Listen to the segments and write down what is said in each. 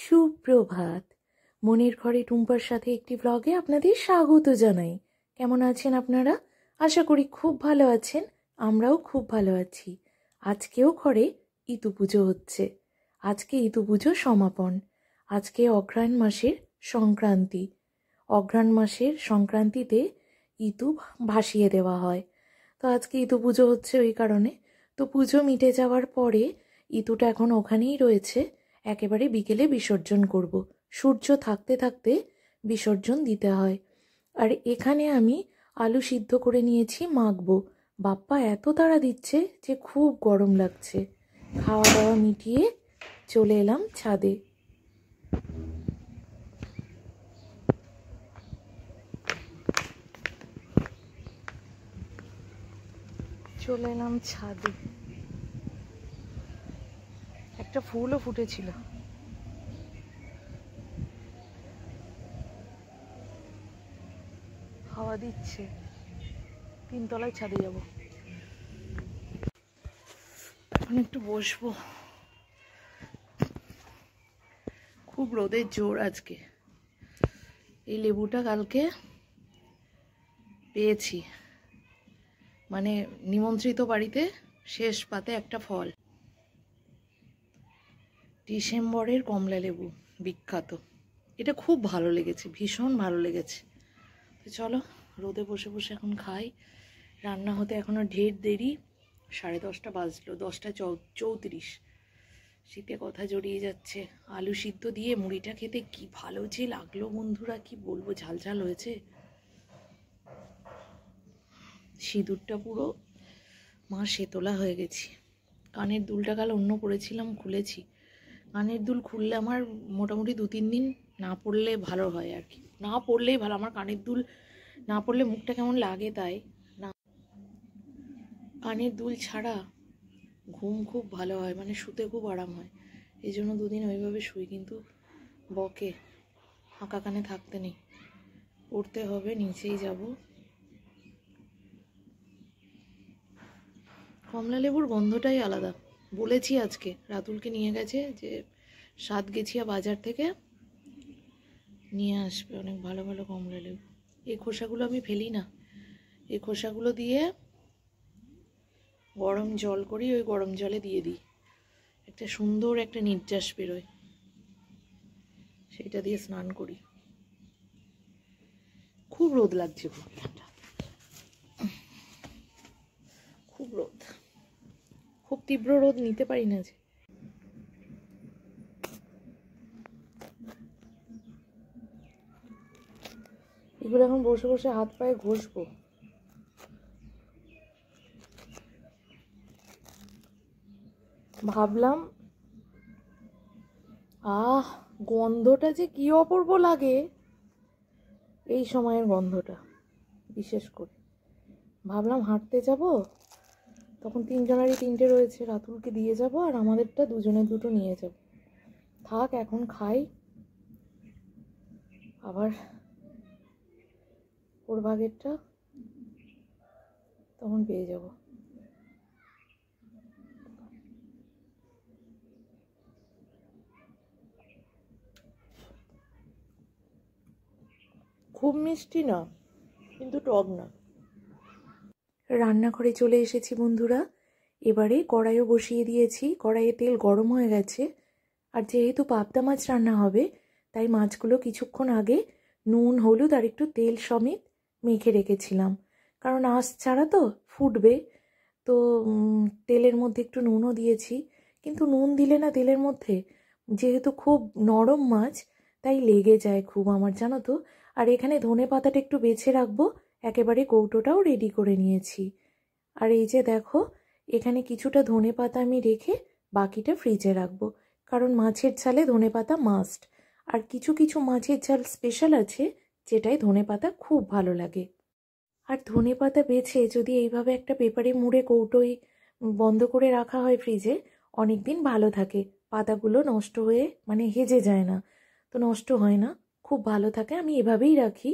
সুপ্রভাত। মনের ঘরে টুম্পার সাথে একটি ব্লগে আপনাদের স্বাগত জানাই। কেমন আছেন আপনারা? আশা করি খুব ভালো আছেন। আমরাও খুব ভালো আছি। আজকেও ঘরে ইতু পুজো হচ্ছে। আজকে ইতু পুজো সমাপন। আজকে অঘ্রাণ মাসের সংক্রান্তি। অঘ্রাণ মাসের সংক্রান্তিতে ইতু ভাসিয়ে দেওয়া হয়। তো আজকে ইতু পুজো হচ্ছে ওই কারণে। তো পুজো মিটে যাওয়ার পরে ইতুটা এখন ওখানেই রয়েছে। একেবারে বিকেলে বিসর্জন করব। সূর্য থাকতে থাকতে বিসর্জন দিতে হয়। আর এখানে আমি আলু সিদ্ধ করে নিয়েছি, মাখবো। বাপ্পা এত তাড়া দিচ্ছে যে খুব গরম লাগছে। খাওয়া দাওয়া মিটিয়ে চলে এলাম ছাদে। একটা ফুলও ফুটেছিল। হাওয়া দিচ্ছে। 3 তলায় ছাদে যাব। এখন একটু বসবো। খুব রোদের জোর আজকে। এই লেবুটা কালকে পেয়েছি, মানে নিমন্ত্রিত বাড়িতে শেষ পাতে একটা ফল। ডিসেম্বরের কমলা লেবু বিখ্যাত। এটা খুব ভালো লেগেছে, ভীষণ ভালো লেগেছে। তো চলো রোদে বসে বসে এখন খাই। রান্না হতে এখনো ঢের দেরি। 10:30 বাজলো, 10:34। শীতে কথা জড়িয়ে যাচ্ছে। আলু সিদ্ধ দিয়ে মুড়িটা খেতে কি ভালো যে লাগলো বন্ধুরা, কি বলবো, ঝাল ঝাল হয়েছে। সিঁদুরটা পুরো মা শেতলা হয়ে গেছি। কানের দুলটা কাল অন্য পরেছিলাম, খুলেছি। কানের দুল খুললে আমার মোটামুটি 2-3 দিন না পড়লে ভালো হয় আর কি। না পড়লেই ভালো। আমার কানের দুল না পড়লে মুখটা কেমন লাগে, তাই না। কানের দুল ছাড়া ঘুম খুব ভালো হয়, মানে শুতে খুব আরাম হয়। এই জন্য 2 দিন ওইভাবে শুই, কিন্তু বকে ফাঁকা কানে থাকতে নেই, পড়তে হবে, নিচেই যাব। কমলা লেবুর গন্ধটাই আলাদা। বলেছি আজকে, রাতুলকে নিয়ে গেছে যে সাতগেছিয়া বাজার থেকে নিয়ে আসবে অনেক ভালো ভালো কমলা লেবু। এই খোসাগুলো আমি ফেলি না। এই খোসাগুলো দিয়ে গরম জল করি, ওই গরম জলে দিয়ে দিই, একটা সুন্দর একটা নির্যাস বেরোয়, সেটা দিয়ে স্নান করি। খুব রোদ লাগছে, খুব রোদ, খুব তীব্র রোদ নিতে পারি না যে। এগুলো এখন বসে বসে হাত পায়ে ঘষবো। ভাবলাম গন্ধটা যে কি অপূর্ব লাগে এই সময়ের গন্ধটা, বিশেষ করে। ভাবলাম হাঁটতে যাব, তখন 3 জনেরই 3টে রয়েছে, রাতুলকে দিয়ে যাব আর আমাদেরটা 2জনের 2টো নিয়ে যাব। থাক এখন খাই, আবার ওর ভাগেরটা তখন পেয়ে যাব। খুব মিষ্টি না, কিন্তু টক না। রান্নাঘরে চলে এসেছি বন্ধুরা। এবারে কড়াইও বসিয়ে দিয়েছি। কড়াইয়ে তেল গরম হয়ে গেছে। আর যেহেতু পাবদা মাছ রান্না হবে, তাই মাছগুলো কিছুক্ষণ আগে নুন হলুদ আর একটু তেল সমেত মেখে রেখেছিলাম। কারণ আঁশ ছাড়া তো ফুটবে, তো তেলের মধ্যে একটু নুনও দিয়েছি। কিন্তু নুন দিলে না তেলের মধ্যে, যেহেতু খুব নরম মাছ, তাই লেগে যায় খুব আমার, জানো তো। আর এখানে ধনে পাতাটা একটু বেছে রাখবো, একেবারে কৌটোটাও রেডি করে নিয়েছি। আর এই যে দেখো, এখানে কিছুটা ধনে পাতা আমি রেখে বাকিটা ফ্রিজে রাখবো, কারণ মাছের ঝালে ধনে পাতা মাস্ট। আর কিছু কিছু মাছের ঝাল স্পেশাল আছে যেটাই ধনে পাতা খুব ভালো লাগে। আর ধনে পাতা বেছে যদি এইভাবে একটা পেপারে মুড়ে কৌটোয় বন্ধ করে রাখা হয় ফ্রিজে, অনেক দিন ভালো থাকে। পাতাগুলো নষ্ট হয়ে, মানে হেজে যায় না, তো নষ্ট হয় না, খুব ভালো থাকে। আমি এভাবেই রাখি।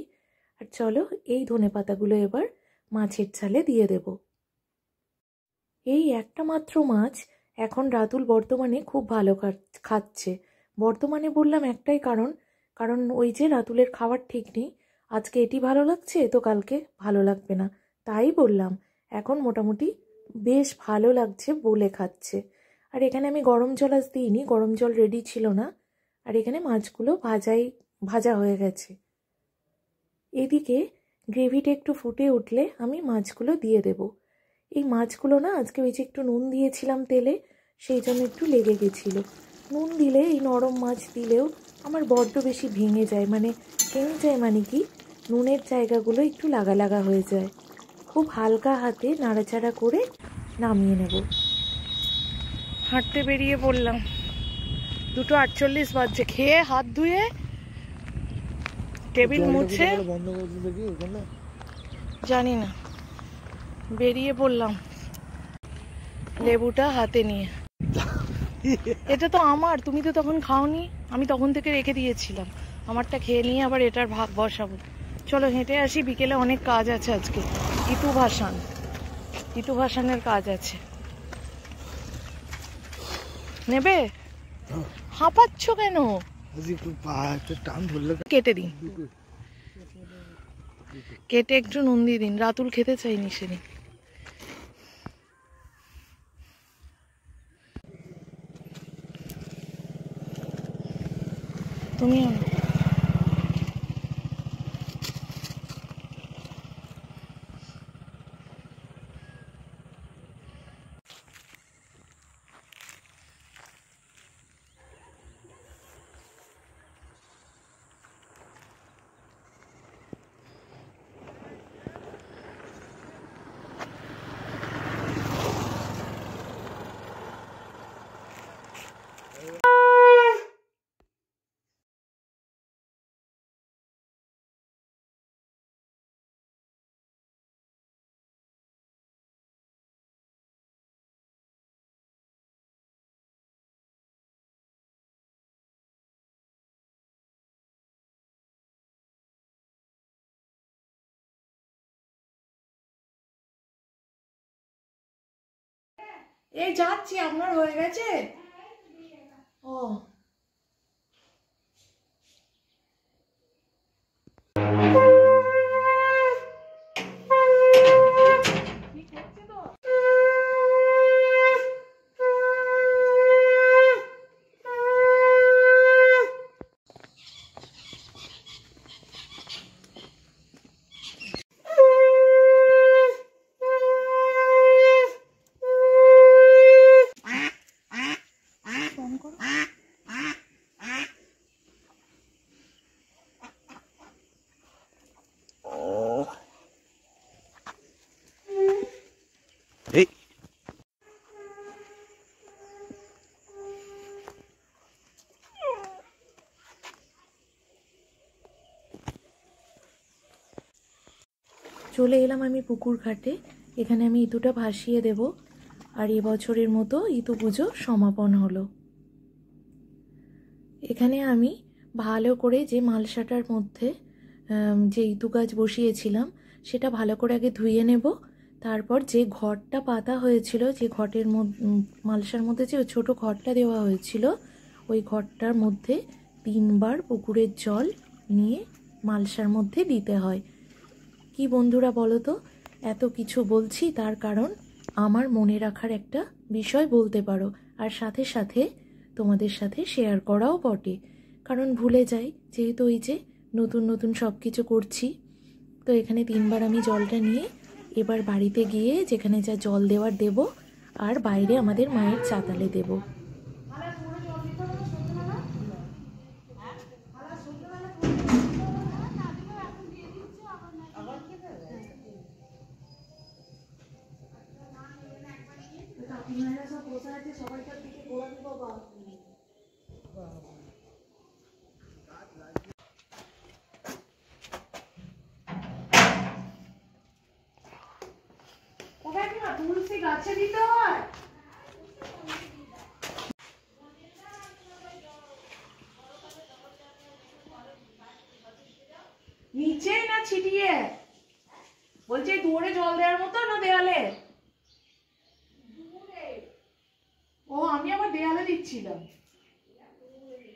আর চলো এই ধনে পাতাগুলো এবার মাছের ঝালে দিয়ে দেব। এই একটা মাত্র মাছ এখন রাতুল বর্তমানে খুব ভালো খাচ্ছে। বর্তমানে বললাম একটাই কারণ ওই যে রাতুলের খাবার ঠিক নেই, আজকে এটি ভালো লাগছে তো কালকে ভালো লাগবে না, তাই বললাম। এখন মোটামুটি বেশ ভালো লাগছে বলে খাচ্ছে। আর এখানে আমি গরম জল আজ দিইনি, গরম জল রেডি ছিল না। আর এখানে মাছগুলো ভাজা হয়ে গেছে। এদিকে গ্রেভিটা একটু ফুটে উঠলে আমি মাছগুলো দিয়ে দেব। এই মাছগুলো না আজকে ওই যে একটু নুন দিয়েছিলাম তেলে, সেই জন্য একটু লেগে গেছিলো। নুন দিলে এই নরম মাছ দিলেও আমার বড্ড বেশি ভেঙে যায়, মানে কি নুনের জায়গাগুলো একটু লাগা লাগা হয়ে যায়। খুব হালকা হাতে নাড়াচাড়া করে নামিয়ে নেব। হাঁটতে বেরিয়ে পড়লাম, 2:48 বাজছে। খেয়ে হাত ধুয়ে টেবিল মুছে জানি না বেরিয়ে পড়লাম লেবুটা হাতে নিয়ে। এটা তো আমার, তুমি তো তখন খাওনি, আমি তখন থেকে রেখে দিয়েছিলাম। আমারটা খেয়ে নিয়ে আবার এটার ভাগ বসাবো। চলো হেঁটে আসি, বিকেলে অনেক কাজ আছে আজকে। ইতু ভাসানের কাজ আছে। নেবে? হাঁপাচ্ছ কেন? কেটে দিন, কেটে একটু নুন দিয়ে দিন। রাতুল খেতে চাইনি সেদিন। তুমি এই যাচ্ছি, আপনার হয়ে গেছে? ও চলে এলাম আমি পুকুর ঘাটে। এখানে আমি ইতুটা ভাসিয়ে দেব। আর এবছরের মতো ইতু পুজো সমাপন হলো। এখানে আমি ভালো করে যে মালসাটার মধ্যে যে ইতু গাছ বসিয়েছিলাম সেটা ভালো করে আগে ধুয়ে নেব। তারপর যে ঘরটা পাতা হয়েছিল, যে ঘটের মালসার মধ্যে যে ছোট ঘরটা দেওয়া হয়েছিল, ওই ঘরটার মধ্যে 3 বার পুকুরের জল নিয়ে মালসার মধ্যে দিতে হয়। কি বন্ধুরা বলো তো, এত কিছু বলছি তার কারণ আমার মনে রাখার একটা বিষয় বলতে পারো, আর সাথে সাথে তোমাদের সাথে শেয়ার করাও বটে। কারণ ভুলে যাই, যেহেতু ওই যে নতুন নতুন সব কিছু করছি। তো এখানে 3 বার আমি জলটা নিয়ে এবার বাড়িতে গিয়ে যেখানে যা জল দেওয়ার দেব, আর বাইরে আমাদের মায়ের চাতালে দেব। তুলসী গাছে দিতে হয়। নিচে না ছিটিয়ে বলছে, দুয়ারে জল দেওয়ার মতো না দেয়ালে? ও আমি আবার দেয়ালে দিচ্ছিলাম।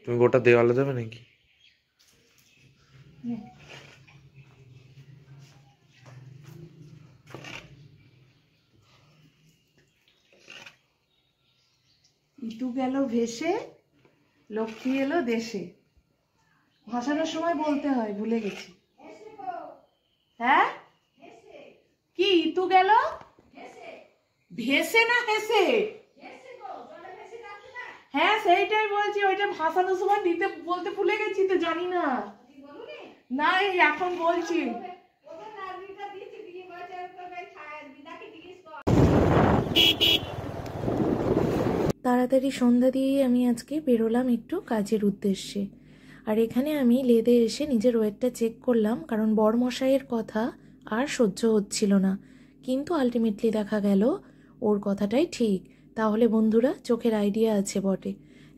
তুমি গোটা দেওয়ালে দেবে নাকি? ইটু গেল ভেসে, লক্ষ্মী এলো দেশে। ভাসানোর সময় বলতে হয়, ভুলে গেছি। হ্যাঁ, কি ইটু গেল ভেসে না হেসে? হ্যাঁ সেইটাই বলছি, ওইটা ভাসানোর সময় দিতে বলতে ভুলে গেছি তো, জানি না। না এই এখন বলছি। তাড়াতাড়ি সন্ধ্যা দিয়েই আমি আজকে বেরোলাম একটু কাজের উদ্দেশ্যে। আর এখানে আমি লেদে এসে নিজের ওয়েটটা চেক করলাম, কারণ বরমশাইয়ের কথা আর সহ্য হচ্ছিল না। কিন্তু আলটিমেটলি দেখা গেল ওর কথাটাই ঠিক। তাহলে বন্ধুরা, চোখের আইডিয়া আছে বটে।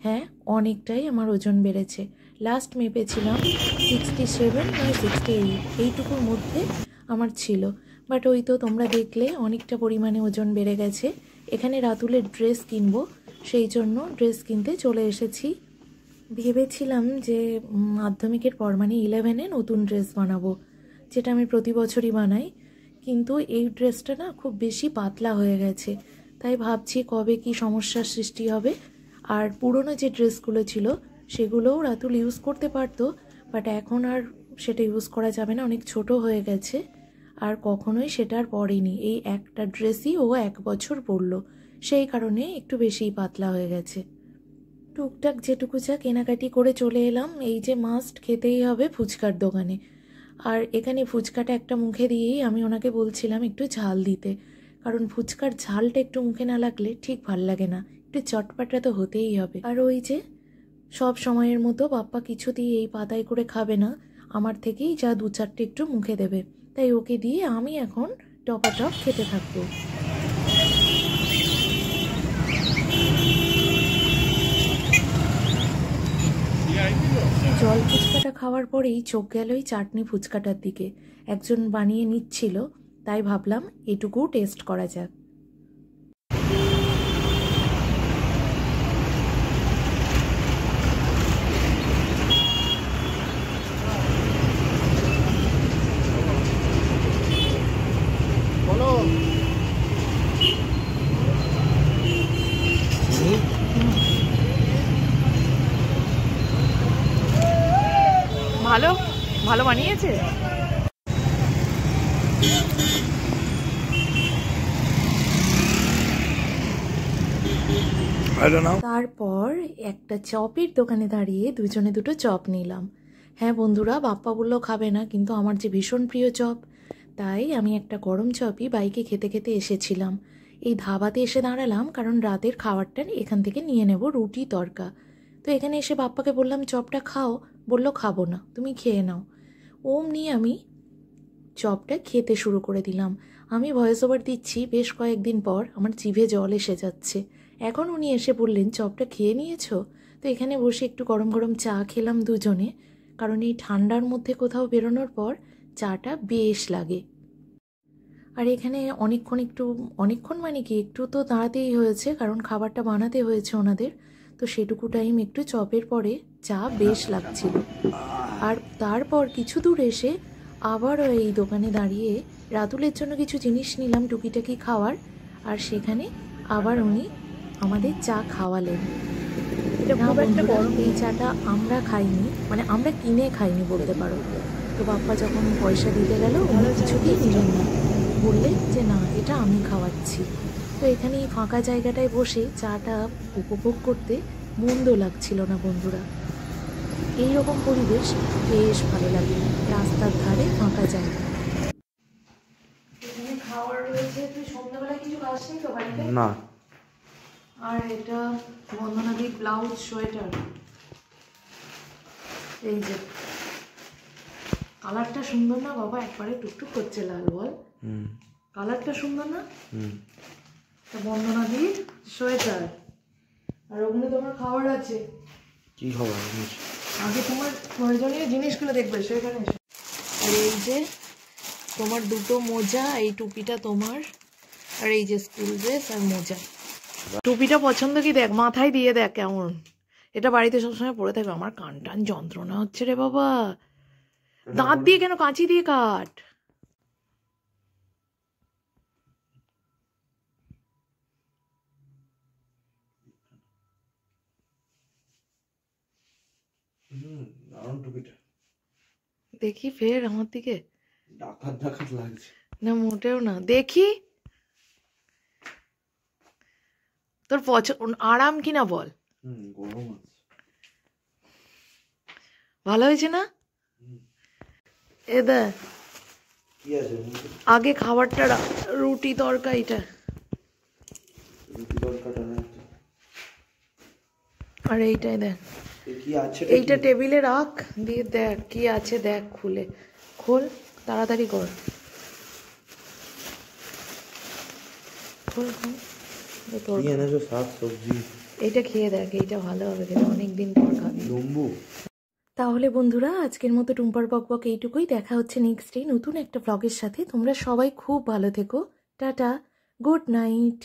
হ্যাঁ, অনেকটাই আমার ওজন বেড়েছে। লাস্ট মেপেছিলাম 67 নয় 68, এইটুকুর মধ্যে আমার ছিল। বাট ওই তো তোমরা দেখলে অনেকটা পরিমাণে ওজন বেড়ে গেছে। এখানে রাতুলের ড্রেস কিনবো, সেই জন্য ড্রেস কিনতে চলে এসেছি। ভেবেছিলাম যে মাধ্যমিকের পর মানে 11-এ নতুন ড্রেস বানাবো, যেটা আমি প্রতি বছরই বানাই। কিন্তু এই ড্রেসটা না খুব বেশি পাতলা হয়ে গেছে, তাই ভাবছি কবে কি সমস্যার সৃষ্টি হবে। আর পুরনো যে ড্রেসগুলো ছিল সেগুলোও রাতুল ইউজ করতে পারতো, বাট এখন আর সেটা ইউজ করা যাবে না, অনেক ছোট হয়ে গেছে। আর কখনোই সেটা আর পরেনি। এই একটা ড্রেসই ও 1 বছর পরলো, সেই কারণে একটু বেশিই পাতলা হয়ে গেছে। টুকটাক যেটুকু যা কেনাকাটি করে চলে এলাম। এই যে মাস্ট খেতেই হবে ফুচকার দোকানে। আর এখানে ফুচকাটা একটা মুখে দিয়েই আমি ওনাকে বলছিলাম একটু ঝাল দিতে, কারণ ফুচকার ঝালটা একটু মুখে না লাগলে ঠিক ভাল লাগে না, একটু চটপাটা তো হতেই হবে। আর ওই যে সব সময়ের মতো বাপ্পা কিছুতেই এই পাতায় করে খাবে না, আমার থেকেই যা 2-4টে একটু মুখে দেবে, তাই ওকে দিয়ে আমি এখন টপাটপ খেতে থাকবো। জল ফুচকাটা খাওয়ার পরেই চোখ গেল এই চাটনি ফুচকাটার দিকে। একজন বানিয়ে নিচ্ছিল, তাই ভাবলাম এটুকু টেস্ট করা যাক। ভালো ভালো বানিয়েছে। তারপর একটা চপের দোকানে দাঁড়িয়ে দুজনে দুটো চপ নিলাম। হ্যাঁ বন্ধুরা, বাপ্পা বললো খাবে না, কিন্তু আমার যে ভীষণ প্রিয় চপ, তাই আমি একটা গরম চপই বাইকে খেতে খেতে এসেছিলাম। এই ধাবাতে এসে দাঁড়ালাম কারণ রাতের খাবারটা এখান থেকে নিয়ে নেব, রুটি তড়কা। তো এখানে এসে বাপ্পাকে বললাম চপটা খাও, বললো খাবো না, তুমি খেয়ে নাও। অমনি আমি চপটা খেতে শুরু করে দিলাম। আমি ভয়েস ওভার দিচ্ছি, বেশ কয়েকদিন পর আমার জিভে জল এসে যাচ্ছে। এখন উনি এসে বললেন চপটা খেয়ে নিয়েছো? তো এখানে বসে একটু গরম গরম চা খেলাম দুজনে, কারণ এই ঠান্ডার মধ্যে কোথাও বেরোনোর পর চাটা বেশ লাগে। আর এখানে অনেকক্ষণ মানে কি একটু তো দাঁড়াতেই হয়েছে, কারণ খাবারটা বানাতে হয়েছে ওনাদের। তো সেটুকু টাইম একটু চপের পরে চা বেশ লাগছিল। আর তারপর কিছু দূর এসে আবারও এই দোকানে দাঁড়িয়ে রাতুলের জন্য কিছু জিনিস নিলাম টুকিটাকি খাওয়ার। আর সেখানে আবার উনি আমাদের চা খাওয়ালেন। এই চাটা আমরা খাইনি, মানে আমরা কিনে খাইনি বলতে পারো। তো বাপ্পা যখন পয়সা দিতে গেল উনি কিছুতেই নিলেন না, বললেন যে না, এটা আমি খাওয়াচ্ছি। তো এখানে এই ফাঁকা জায়গাটায় বসে চাটা উপভোগ করতে মন্দ লাগছিল না বন্ধুরা। এইরকম পরিবেশ বেশ ভালো লাগে, রাস্তার ধারে ফাঁকা জায়গা। এখানে খাওয়ার রয়েছে। তুই সন্ধ্যাবেলা কিছু খাসনি তো বাড়িতে? না। আর এটা বন্দনাদির ব্লাউজ সোয়েটার, এই যে কালারটা সুন্দর না বাবা, একবারে টুকটুক করছে লাল, বল কালারটা সুন্দর না? বন্দনাদির সোয়েটার। আর ওখানে তোমার খাবার আছে। কি খাবার? আগে তোমার প্রয়োজনীয় জিনিসগুলো দেখবে সেখানে। আর এই যে তোমার দুটো মোজা, এই টুপিটা তোমার, আর এই যে স্কুল ড্রেস আর মোজা। টুপিটা পছন্দ কি দেখ, মাথায় দিয়ে দেখ কেমন, এটা বাড়িতে সবসময় পড়ে থাকবে। আমার কান টান যন্ত্রণা হচ্ছে রে বাবা। দাঁত দিয়ে কেন, কাঁচি দিয়ে কাট। দারুণ টুপিটা। দেখি ফের আমার দিকে। ডাকাত ডাকাত লাগছে। না মোটেও না, দেখি তোর পছন্দ আরাম কিনা বল। গরম আছে। ভালো হয়েছে না? এ দেখ কি আছে আগে খাবারটা রুটি তরকারিটা রুটি তরকাটা না আর এইটাই দেখ। কি আছে এইটা টেবিলে রাখ, দিয়ে দেখ কি আছে, দেখ খুলে খোল, তাড়াতাড়ি কর, খোল খোল। কি এনেছো? শাক সবজি। এইটা খেয়ে দেখ, এইটা ভালো হবে খেতে, অনেকদিন পর খাবি। লম্বু। তাহলে বন্ধুরা আজকের মতো টুম্পার বকবক এইটুকুই। দেখা হচ্ছে নেক্সট ডে নতুন একটা ব্লগের সাথে। তোমরা সবাই খুব ভালো থেকো। Tata, good night.